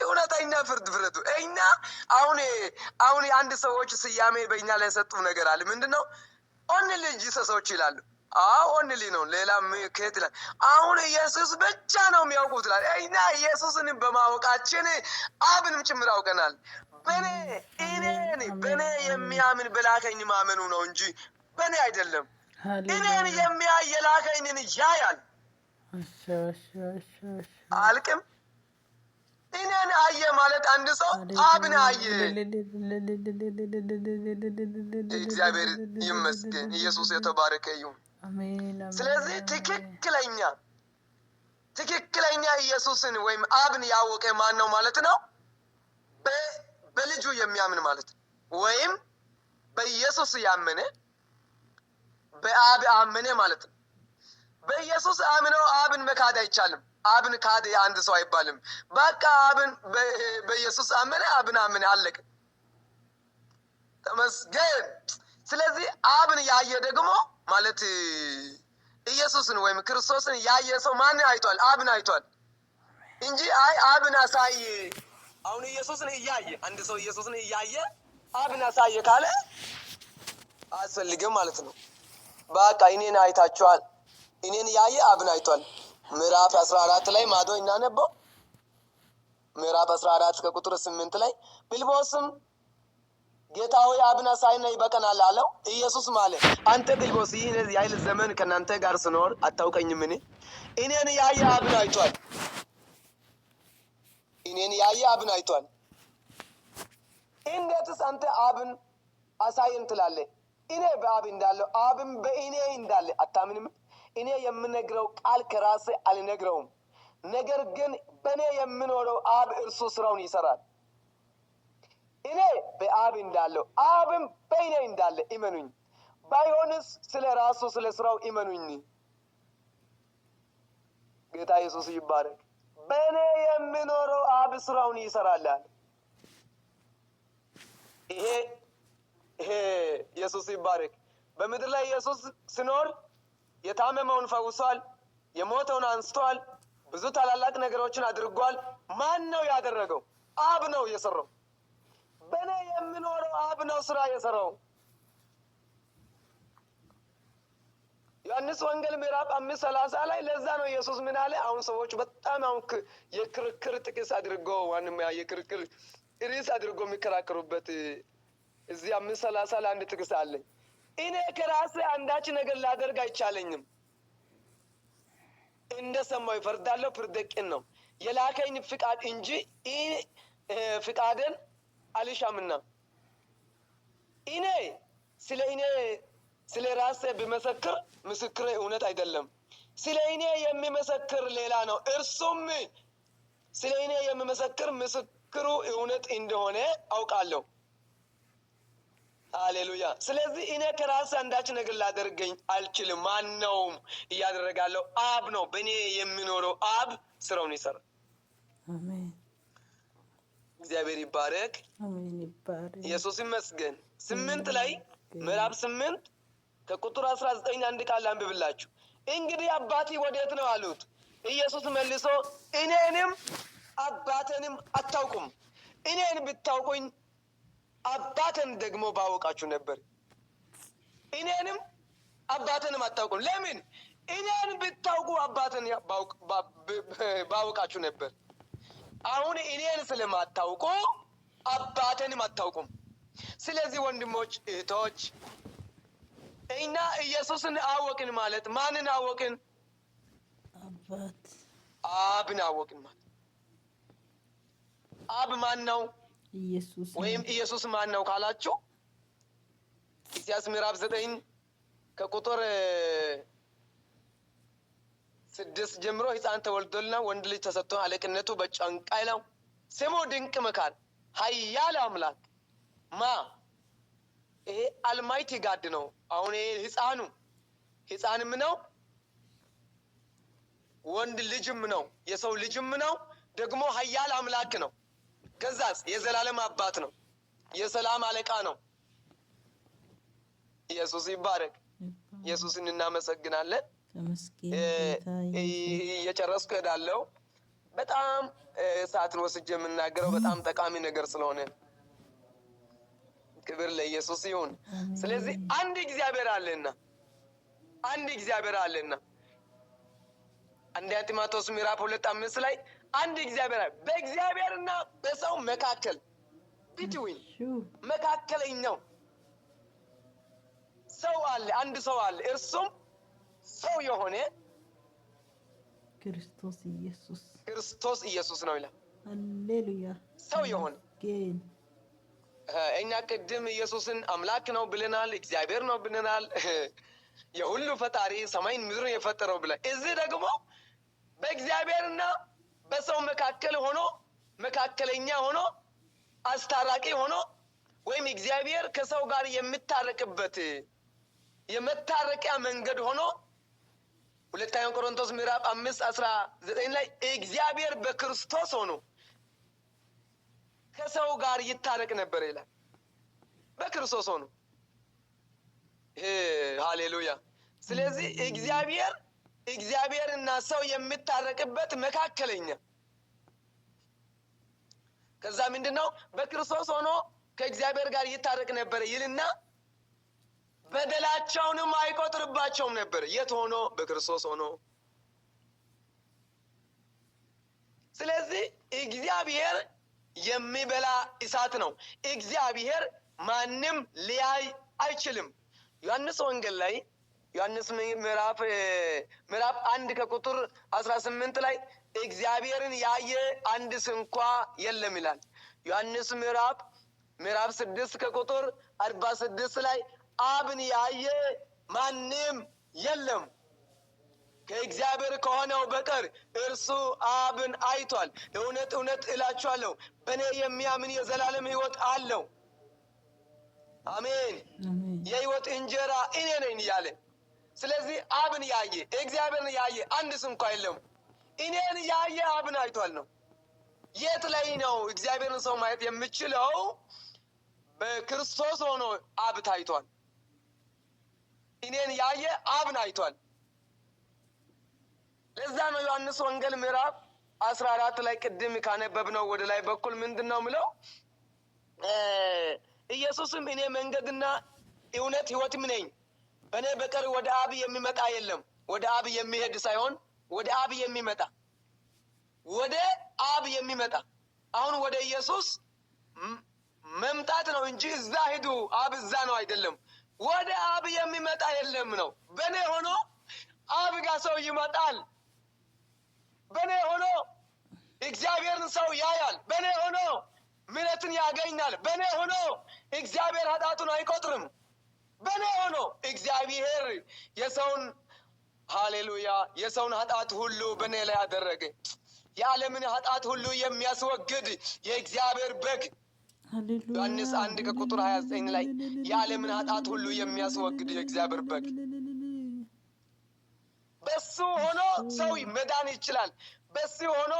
እውነተኛ ፍርድ ፍረዱ። እኛ አሁን የአንድ ሰዎች ስያሜ በእኛ ላይ የሰጡ ነገር አለ። ምንድነው? ኦንሊ ጂሰሶች ይላሉ። ኦንሊ ነው። ሌላ ከየት ይላል? አሁን ኢየሱስ ብቻ ነው የሚያውቁት ይላል። እኛ ኢየሱስን በማወቃችን አብንም ጭምር አውቀናል። በኔ የሚያምን በላከኝ ማመኑ ነው እንጂ በኔ አይደለም። እኔን የሚያይ የላከኝን ያያል። አልቅም እኔን አየ ማለት አንድ ሰው አብን አየ። እግዚአብሔር ይመስገን። ኢየሱስ የተባረከ ይሁን። ስለዚህ ትክክለኛ ኢየሱስን ወይም አብን ያወቀ ማን ነው ማለት ነው? በልጁ የሚያምን ማለት ነው። ወይም በኢየሱስ ያመነ በአብ አመነ ማለት ነው። በኢየሱስ አምነው አብን መካድ አይቻልም። አብን ካደ አንድ ሰው አይባልም። በቃ በኢየሱስ አመነ፣ አብን አመነ፣ አለቀ። ተመስገን። ስለዚህ አብን ያየ ደግሞ ማለት ኢየሱስን ወይም ክርስቶስን ያየ ሰው ማን አይቷል? አብን አይቷል እንጂ አብን አሳየ። አሁን ኢየሱስን እያየ አንድ ሰው ኢየሱስን እያየ አብን አሳየ ካለ አያስፈልግም ማለት ነው። በቃ እኔን አይታችኋል። እኔን ያየ አብን አይቷል። ምዕራፍ 14 ላይ ማዶ እናነበው። ምዕራፍ 14 ከቁጥር 8 ላይ ፊልጶስም ጌታ ሆይ አብን አሳየን ይበቃናል አለው። ኢየሱስ ማለት አንተ ፊልጶስ ይህን ያህል ዘመን ከእናንተ ጋር ስኖር አታውቀኝምን? እኔን ያየ አብን አይቷል። እኔን ያየ አብን አይቷል። እንዴትስ አንተ አብን አሳየን ትላለህ? እኔ በአብ እንዳለው አብን በእኔ እንዳለ አታምንም? እኔ የምነግረው ቃል ከራሴ አልነግረውም፣ ነገር ግን በእኔ የምኖረው አብ እርሱ ስራውን ይሰራል። እኔ በአብ እንዳለው አብም በእኔ እንዳለ እመኑኝ። ባይሆንስ ስለ ራሱ ስለ ስራው እመኑኝ። ጌታ ኢየሱስ ይባረክ። በእኔ የምኖረው አብ ስራውን ይሰራል። ይሄ ኢየሱስ ይባረክ። በምድር ላይ ኢየሱስ ሲኖር የታመመውን ፈውሷል፣ የሞተውን አንስቷል፣ ብዙ ታላላቅ ነገሮችን አድርጓል። ማን ነው ያደረገው? አብ ነው የሰራው። በእኔ የምኖረው አብ ነው ስራ የሰራው። ዮሐንስ ወንጌል ምዕራፍ 5:30 ላይ ለዛ ነው ኢየሱስ ምን አለ? አሁን ሰዎች በጣም የክርክር ጥቅስ አድርገው የክርክር ርዕስ አድርገው የሚከራከሩበት እዚህ 5:30 ላይ አንድ ጥቅስ አለ። እኔ ከራሴ አንዳች ነገር ላደርግ አይቻለኝም፣ እንደሰማሁ ይፈርዳለሁ፣ ፍርዴ ቅን ነው። የላከኝ ፍቃድ እንጂ ፍቃድን አልሻምና። እኔ ስለ ራሴ ብመሰክር ምስክሬ እውነት አይደለም። ስለ እኔ የሚመሰክር ሌላ ነው፣ እርሱም ስለ እኔ የሚመሰክር ምስክሩ እውነት እንደሆነ አውቃለሁ። ሃሌሉያ። ስለዚህ እኔ ከራሴ አንዳች ነገር ላደርገኝ አልችልም። ማን ነው እያደረጋለሁ? አብ ነው። በእኔ የሚኖረው አብ ስራውን ይሰራል። አሜን። እግዚአብሔር ይባረክ። አሜን ይባረክ። ኢየሱስ ይመስገን። 8 ላይ ምዕራፍ 8 ከቁጥር 19 አንድ ቃል አንብብላችሁ። እንግዲህ አባቴ ወዴት ነው አሉት። ኢየሱስ መልሶ እኔንም አባቴንም አታውቁም። እኔን ብታውቁኝ አባቴን ደግሞ ባወቃችሁ ነበር። እኔንም አባቴንም አታውቁም። ለምን? እኔን ብታውቁ አባቴን ባወቃችሁ ነበር። አሁን እኔን ስለማታውቁ አባቴንም አታውቁም። ስለዚህ ወንድሞች እህቶች፣ እኛ ኢየሱስን አወቅን ማለት ማንን አወቅን? አብን አወቅን ማለት። አብ ማን ነው? ኢየሱስ ወይም ኢየሱስ ማን ነው ካላችሁ ኢሳይያስ ምዕራፍ 9 ከቁጥር 6 ጀምሮ ሕፃን ተወልዶልና ወንድ ልጅ ተሰጥቶን አለቅነቱ በጫንቃው ነው። ስሙ ድንቅ መካር፣ ኃያል አምላክ ይሄ አልማይቲ ጋድ ነው። አሁን ይሄ ሕፃንም ነው፣ ወንድ ልጅም ነው፣ የሰው ልጅም ነው፣ ደግሞ ኃያል አምላክ ነው። ከዛስ የዘላለም አባት ነው፣ የሰላም አለቃ ነው። ኢየሱስ ይባረክ። ኢየሱስን እናመሰግናለን። ተመስገን ጌታ ኢየሱስ። እየጨረስኩ እሄዳለሁ። በጣም ሰዓትን ወስጄ የምናገረው በጣም ጠቃሚ ነገር ስለሆነ ክብር ለኢየሱስ ይሁን። ስለዚህ አንድ እግዚአብሔር አለና አንደኛ ጢሞቴዎስ ምዕራፍ 2:5 ላይ አንድ እግዚአብሔር አለ፣ በእግዚአብሔርና በሰው መካከል ቢትዊን መካከለኛው ሰው አለ፣ አንድ ሰው አለ፣ እርሱም ሰው የሆነ ክርስቶስ ኢየሱስ ነው ይላል። ሃሌሉያ። ሰው የሆነ እኛ ቅድም ኢየሱስን አምላክ ነው ብለናል፣ እግዚአብሔር ነው ብለናል፣ የሁሉ ፈጣሪ ሰማይን ምድርን የፈጠረው ብለን፣ እዚህ ደግሞ በእግዚአብሔርና በሰው መካከል ሆኖ መካከለኛ ሆኖ አስታራቂ ሆኖ ወይም እግዚአብሔር ከሰው ጋር የሚታረቅበት የመታረቂያ መንገድ ሆኖ ሁለተኛ ቆሮንቶስ ምዕራፍ 5:19 ላይ እግዚአብሔር በክርስቶስ ሆኖ ከሰው ጋር ይታረቅ ነበር ይላል። በክርስቶስ ሆኖ ሃሌሉያ። ስለዚህ እግዚአብሔርና ሰው የሚታረቅበት መካከለኛ ከዛ ምንድነው በክርስቶስ ሆኖ ከእግዚአብሔር ጋር ይታረቅ ነበር ይልና በደላቸውንም አይቆጥርባቸውም ነበር። የት ሆኖ? በክርስቶስ ሆኖ። ስለዚህ እግዚአብሔር የሚበላ እሳት ነው። እግዚአብሔር ማንም ሊያይ አይችልም። ዮሐንስ ወንጌል ላይ ዮሐንስ ምዕራፍ 1 ከቁጥር 18 ላይ እግዚአብሔርን ያየ አንድስ እንኳ የለም ይላል። ዮሐንስ ምዕራፍ 6 ከቁጥር 46 ላይ አብን ያየ ማንም የለም ከእግዚአብሔር ከሆነው በቀር እርሱ አብን አይቷል። እውነት እውነት እላችኋለሁ በእኔ የሚያምን የዘላለም ሕይወት አለው። አሜን። የሕይወት እንጀራ እኔ ነኝ ያለ። ስለዚህ አብን ያየ እግዚአብሔርን ያየ አንድስ እንኳ የለም። እኔን ያየ አብን አይቷል ነው። የት ላይ ነው እግዚአብሔርን ሰው ማየት የምችለው? በክርስቶስ ሆኖ አብ ታይቷል። እኔን ያየ አብን አይቷል። ለዛ ነው ዮሐንስ ወንጌል ምዕራፍ 14 ላይ ቅድም ካነበብነው ወደ ላይ በኩል ምንድነው ምለው? ኢየሱስም እኔ መንገድና እውነት ሕይወትም ነኝ፣ በእኔ በቀር ወደ አብ የሚመጣ የለም። ወደ አብ የሚሄድ ሳይሆን ወደ አብ የሚመጣ አሁን ወደ ኢየሱስ መምጣት ነው እንጂ እዛ ሂዱ አብ እዛ ነው አይደለም። ወደ አብ የሚመጣ የለም ነው። በእኔ ሆኖ አብ ጋር ሰው ይመጣል። በእኔ ሆኖ እግዚአብሔርን ሰው ያያል። በእኔ ሆኖ ምሕረትን ያገኛል። በእኔ ሆኖ እግዚአብሔር ኃጢአቱን አይቆጥርም። በእኔ ሆኖ እግዚአብሔር ሃሌሉያ የሰውን ኃጢአት ሁሉ በእኔ ላይ አደረገ። የዓለምን ኃጢአት ሁሉ የሚያስወግድ የእግዚአብሔር በግ ዮሐንስ 1 ከቁጥር 29 ላይ የዓለምን ኃጢአት ሁሉ የሚያስወግድ የእግዚአብሔር በግ በሱ ሆኖ ሰው መዳን ይችላል። በሱ ሆኖ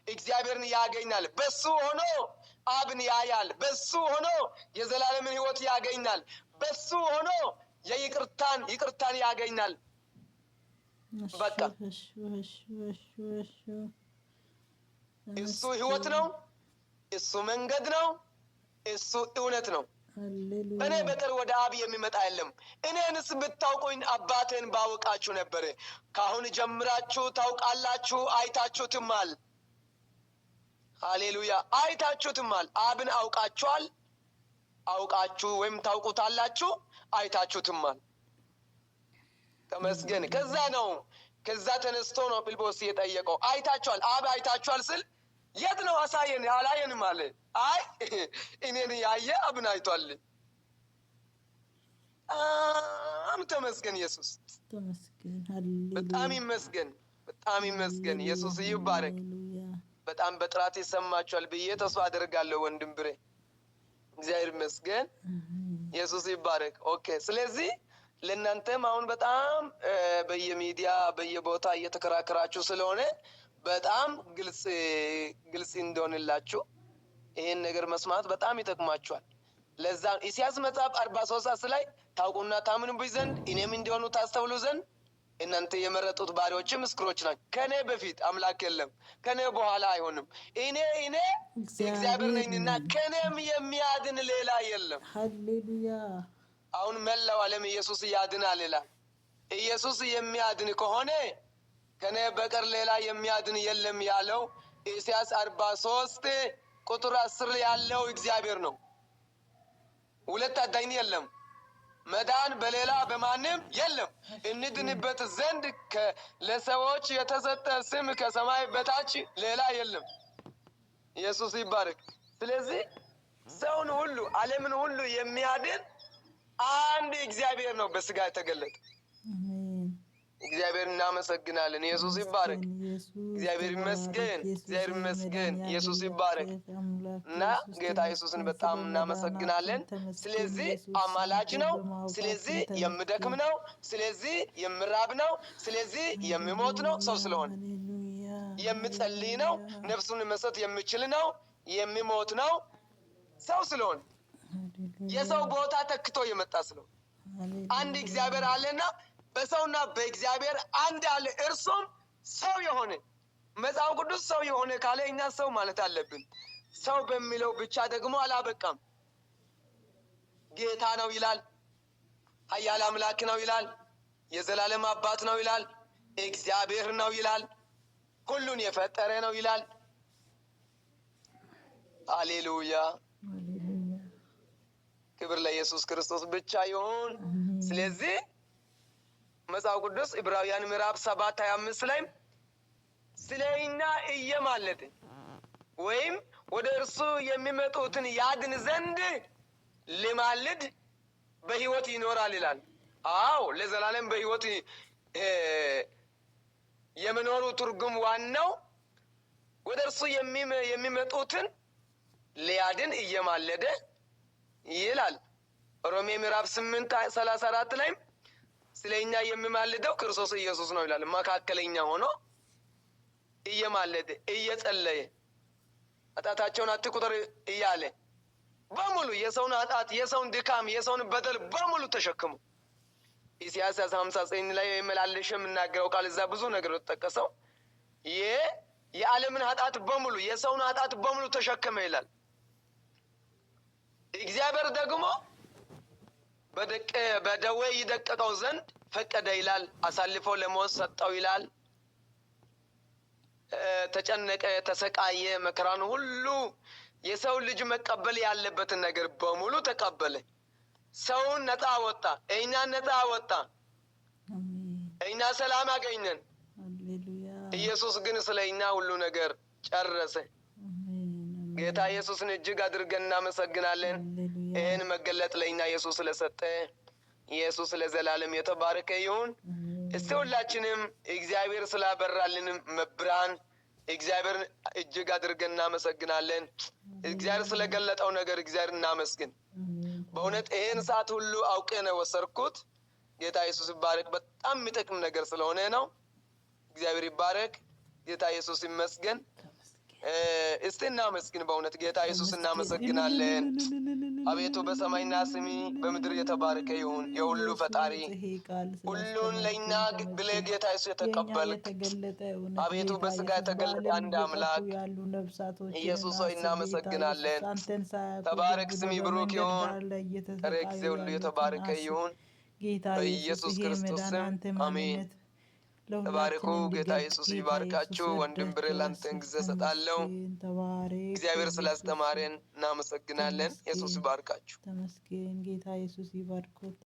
እግዚአብሔርን ያገኛል። በሱ ሆኖ አብን ያያል። በሱ ሆኖ የዘላለምን ሕይወት ያገኛል። በሱ ሆኖ ይቅርታን ያገኛል። በቃ እሱ ሕይወት ነው። እሱ መንገድ ነው። እሱ እውነት ነው። በእኔ በቀር ወደ አብ የሚመጣ የለም። እኔንስ ብታውቁኝ አባቴን ባወቃችሁ ነበር። ከአሁን ጀምራችሁ ታውቃላችሁ፣ አይታችሁትማል። ሃሌሉያ አይታችሁትማል። አብን አውቃችሁ ወይም ታውቁታላችሁ፣ አይታችሁትማል። ተመስገን። ከዛ ተነስቶ ነው ፊልጶስ የጠየቀው። አይታችኋል? አብ አይታችኋል ስል የት ነው አሳየን? አላየንም አለ። አይ እኔን ያየ አብን አይቷል። ተመስገን ኢየሱስ በጣም ይመስገን። ኢየሱስ ይባረክ። በጣም በጥራት ይሰማችኋል ብዬ ተስፋ አደርጋለሁ ወንድም ብሬ። እግዚአብሔር ይመስገን። ኢየሱስ ይባረክ። ኦኬ። ስለዚህ ለእናንተም አሁን በጣም በየሚዲያ በየቦታ እየተከራከራችሁ ስለሆነ በጣም ግልጽ እንደሆንላችሁ ይሄን ነገር መስማት በጣም ይጠቅማችኋል። ለዛ ኢሳይያስ መጽሐፍ 43:10 ላይ ታውቁና ታምኑብኝ ዘንድ እኔም እንዲሆኑ ታስተውሉ ዘንድ እናንተ የመረጡት ባሪያዎች ምስክሮች ናቸው። ከኔ በፊት አምላክ የለም፣ ከኔ በኋላ አይሆንም። እኔ እግዚአብሔር ነኝና ከኔም የሚያድን ሌላ የለም። ሃሌሉያ። አሁን መላው ዓለም ኢየሱስ ያድናል ይላል። ኢየሱስ የሚያድን ከሆነ ከኔ በቀር ሌላ የሚያድን የለም ያለው ኢሳይያስ 43 ቁጥር 10 ያለው እግዚአብሔር ነው። ሁለት አዳኝ የለም። መዳን በሌላ በማንም የለም። እንድንበት ዘንድ ለሰዎች የተሰጠ ስም ከሰማይ በታች ሌላ የለም። ኢየሱስ ይባረክ። ስለዚህ ሰውን ሁሉ ዓለምን ሁሉ የሚያድን አንድ እግዚአብሔር ነው በስጋ የተገለጠ። እግዚአብሔር እናመሰግናለን። ኢየሱስ ይባረክ። እግዚአብሔር ይመስገን። እግዚአብሔር ይመስገን። ኢየሱስ ይባረክ እና ጌታ ኢየሱስን በጣም እናመሰግናለን። ስለዚህ አማላጅ ነው። ስለዚህ የምደክም ነው። ስለዚህ የምራብ ነው። ስለዚህ የሚሞት ነው። ሰው ስለሆነ የምጸልይ ነው። ነፍሱን መስጠት የሚችል ነው። የሚሞት ነው። ሰው ስለሆነ የሰው ቦታ ተክቶ የመጣ ስለሆነ አንድ እግዚአብሔር አለና በሰውና በእግዚአብሔር አንድ አለ፣ እርሱም ሰው የሆነ መጽሐፍ ቅዱስ ሰው የሆነ ካለ እኛ ሰው ማለት አለብን። ሰው በሚለው ብቻ ደግሞ አላበቃም። ጌታ ነው ይላል፣ ኃያል አምላክ ነው ይላል፣ የዘላለም አባት ነው ይላል፣ እግዚአብሔር ነው ይላል፣ ሁሉን የፈጠረ ነው ይላል። ሃሌሉያ! ክብር ለኢየሱስ ክርስቶስ ብቻ ይሁን። ስለዚህ መጽሐፍ ቅዱስ ዕብራውያን ምዕራፍ 7:25 ላይ ስለኛ እየማለደ ወይም ወደ እርሱ የሚመጡትን ያድን ዘንድ ሊማልድ በሕይወት ይኖራል ይላል። አዎ ለዘላለም በሕይወት የመኖሩ ትርጉም ዋናው ወደ እርሱ የሚመጡትን ሊያድን እየማለደ ይላል። ሮሜ ምዕራፍ 8:34 ላይ ስለኛ የሚማልደው ክርስቶስ ኢየሱስ ነው ይላል። መካከለኛ ሆኖ እየማለደ እየጸለየ ኃጢአታቸውን አትቁጠር እያለ በሙሉ የሰውን ኃጢአት፣ የሰውን ድካም፣ የሰውን በደል በሙሉ ተሸክሙ። ኢሳይያስ 59 ላይ የመላለሽ የምናገረው ቃል እዛ ብዙ ነገር ተጠቀሰው። የዓለምን ኃጢአት በሙሉ የሰውን ኃጢአት በሙሉ ተሸከመ ይላል። እግዚአብሔር ደግሞ በደዌ ይደቀቀው ዘንድ ፈቀደ ይላል። አሳልፎ ለሞት ሰጠው ይላል። ተጨነቀ፣ ተሰቃየ፣ መከራን ሁሉ የሰው ልጅ መቀበል ያለበትን ነገር በሙሉ ተቀበለ። ሰውን ነፃ ወጣ፣ እኛን ነፃ ወጣ፣ እኛ ሰላም አገኘን። ኢየሱስ ግን ስለ እኛ ሁሉ ነገር ጨረሰ። ጌታ ኢየሱስን እጅግ አድርገን እናመሰግናለን። ይህን መገለጥ ለእኛ ኢየሱስ ስለሰጠ ኢየሱስ ለዘላለም የተባረከ ይሁን። እስቲ ሁላችንም እግዚአብሔር ስላበራልንም መብራን እግዚአብሔር እጅግ አድርገን እናመሰግናለን። እግዚአብሔር ስለገለጠው ነገር እግዚአብሔር እናመስግን። በእውነት ይህን ሰዓት ሁሉ አውቄ ነው ወሰርኩት። ጌታ ኢየሱስ ይባረክ። በጣም የሚጠቅም ነገር ስለሆነ ነው። እግዚአብሔር ይባረክ። ጌታ ኢየሱስ ይመስገን። እስቲ እናመስግን። በእውነት ጌታ ኢየሱስ እናመሰግናለን። አቤቱ በሰማይና ስሚ በምድር የተባረከ ይሁን። የሁሉ ፈጣሪ ሁሉን ለእኛ ብለህ ጌታ ኢየሱስ የተቀበልክ አቤቱ በስጋ የተገለጠ አንድ አምላክ ኢየሱስ ሆይ እናመሰግናለን። ተባረክ፣ ስሚ ብሩክ ይሁን። ቀሪ ጊዜ ሁሉ የተባረከ ይሁን። በኢየሱስ ክርስቶስ ስም አሜን። ተባረኩ። ጌታ ኢየሱስ ይባርካችሁ። ወንድም ብሬ ላንተን ጊዜ ሰጣለሁ። እግዚአብሔር ስላስተማረን እናመሰግናለን። ኢየሱስ ይባርካችሁ። ተመስገን። ጌታ ኢየሱስ ይባርኮት።